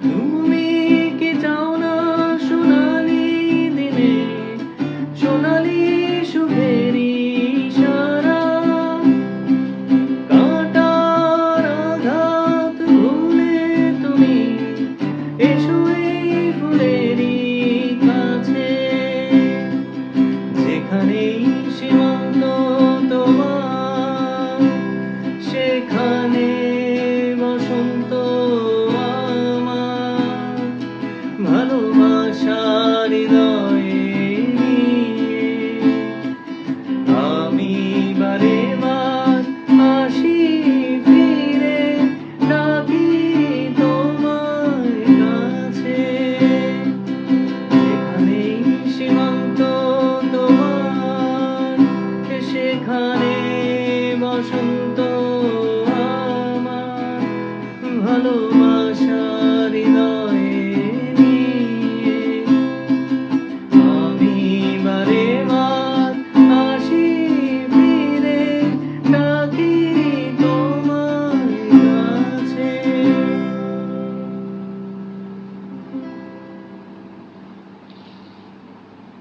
তুমি কি চাও না সোনালি দিনে সোনালি সুখেরি সারা কাঁটার আঘাত ভুলে তুমি এসো এই ফুলেরই কাছে যেখানেই সীমান্ত তোমার সেখানে বসন্ত আমার ভালোবাসার হৃদয়ে নিয়ে আমি বারে বার আসি ফিরে ডাকি তোমার কাছে যেখানেই সীমান্ত তোমার সেখানে বসন্ত আমার ভালোবাসার হৃদয়